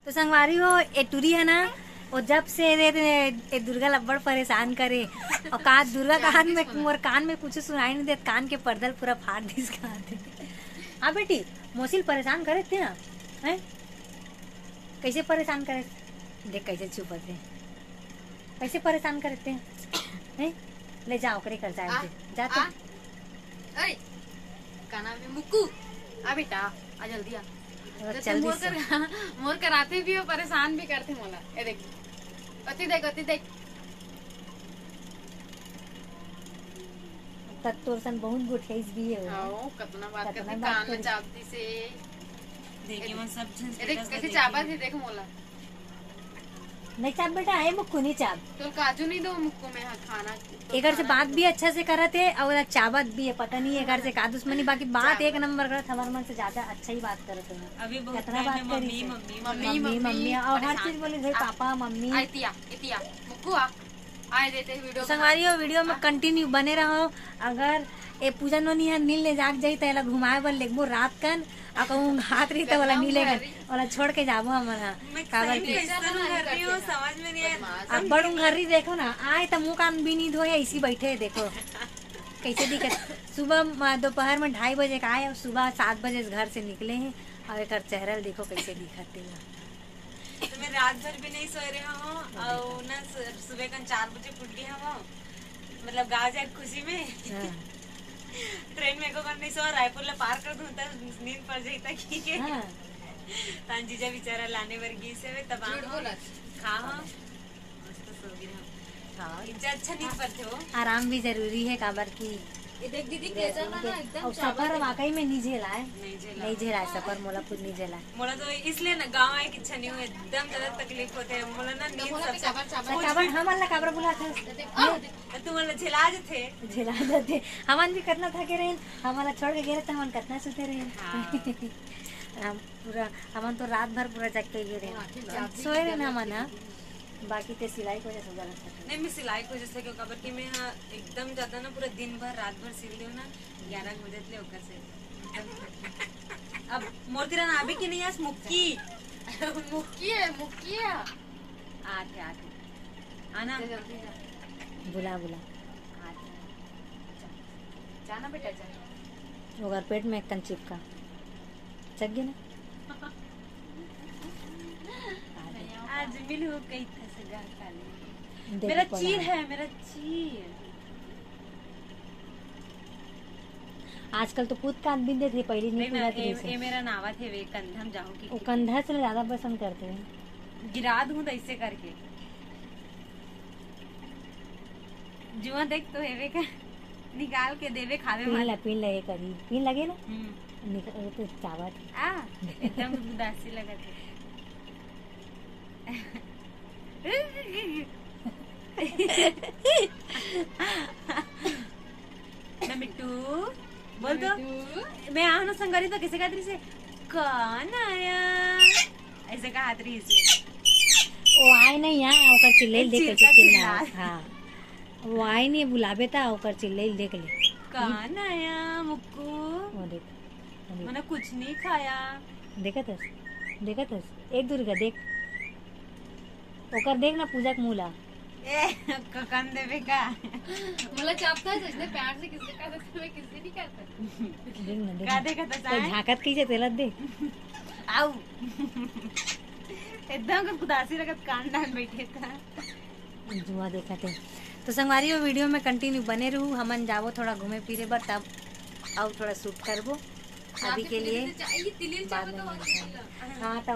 तो संगवारी हो ए टूरी है ना, और जब से ए दुर्गा लब्बड़ परेशान करे और दुर्गा कान में मोर कान में कुछ सुनाई नहीं देत, कान के पर्दल पूरा फाड़ दिस खाते। हाँ बेटी, मोसिल परेशान करे थे ना, हैं कैसे परेशान करे, देख कैसे चुप थे, कैसे परेशान करते हैं। ले जाओ करे कर जाए जाते। अरे काना में मुक्कू आ बेटा आ जल्दी आ। मोर कराते भी हो, परेशान भी करते मोला। ए देख अति देख तोर सन बहुत गुठेस भी है। आओ कितना बात करते, कान में चापती से देखिए मन सब ए देख कैसे चापा थी, देख मोला नहीं चाप बेटा, आए मुक्कू नहीं चाप, तो काजू नहीं दो मुक्कू में खाना। एकर से बात भी अच्छा से करत है और चावत भी है, पता नहीं एकर से का दुश्मनी, बाकी बात एक नंबर करत, हमारे मन से ज्यादा अच्छा ही बात करत है। अभी कितना बात करी मम्मी और हर चीज बोले पापा मम्मी। इतिया मुक्कू आ आए देते वीडियो संगवारी वीडियो में कंटिन्यू बने रहो। अगर ए पूजा नोनी है नील ले जाग जाई तो घुमाए बर लेगबो रात कन आ कहूं हाथ रही तो वाला नीले गन वाला छोड़ के जाबो हमरा काबर की समझ में नहीं आया। अब बड़ू घर रही देखो ना, आए तो मुंह कान भी नहीं धोए, इसी बैठे देखो कैसे दिखत। सुबह दोपहर में 2:30 बजे का आए और सुबह 7 बजे घर से निकले हैं और एक चेहरा देखो कैसे दिखते हैं। तो मैं रात भर भी नहीं सोए रहा हूँ और ना सुबह का 4 बजे फुट गया हूँ, मतलब गाँव जाए खुशी में। ट्रेन में को नहीं सो रायपुर ला पार कर दूं तब नींद पड़ जाई था की तान जीजा बेचारा लाने वर गी से तब खा मस्त सो गिरा। हां इतना अच्छा नींद पड़ते हो, आराम भी जरूरी है काबर की। ये देख दीदी कैसा ना एकदम और सफर वाकई में नहीं झेला है, नहीं झेला है सफर मोला खुद नहीं झेला है। मोला तो इसलिए ना गांव आए की इच्छा नहीं हुई, एकदम ज्यादा तकलीफ होते है मोला ना नींद सब काबर हमन ला काबर बुला था तू मोला झेला जाते हमन भी कितना थके रहे, हमारा छोड़ के गए तो हमन कितना सुते रहे। हम पूरा हमन तो रात भर पूरा जग के गए रहे, सोए रहे ना हमन। बाकी ते सिलाई को जैसे गलत नहीं, मैं सिलाई को जैसे क्यों खबर कि मैं एकदम ज्यादा ना पूरा दिन भर रात भर सिल लियो ना 11 बजे ले ओकर से। अब मोरतीरा ना अभी की नहीं आज मुक्की है आठ आना बुला जाना बेटा जा ओकर पेट में एक कन चिपका चक गया ना। आज मिल हो गई था सगा काले, मेरा चीर है मेरा चीर। आजकल तो खुद काट भी देते, पहले नहीं पूरा ये मेरा नावा थे वे कंधम जाऊं की वो कंधा से ज्यादा पसंद करते हैं, गिरा दूं ऐसे करके जुआ देख तो हेवे का निकाल के देवे खावे वाला पीन लगे करी पीन लगे ना निकल तो चावत एकदम उदासी लगा थे। मिट्टू बोल तो मैं आऊँ ना संगारी तो किसे खातरी से कौन आया ऐसे कहा हाथरी से वो आए नहीं यहाँ ओकर चिल्ले देख के हाँ वो आए नहीं बुलावे था ओकर चिल्ले देख ले कौन आया मुक्कू वो देख मैंने कुछ नहीं खाया। देखा था एक दुर्गा देख ओकर देख ना पूजा के मूला ककन देवे का मतलब चापता है इसने प्यार से किसने कहा था, मैं किसने नहीं करता देख ना का देखा था झाकत कैसे तेलत दे आउ एकदम उदासी लगत कान डाल बैठे था जुआ देखा थे। तो संगवारी वो वीडियो में कंटिन्यू बने रहू, हमन जावो थोड़ा घूमे फिरे बर तब और थोड़ा शूट करबो अभी के लिए बाद में। हाँ तो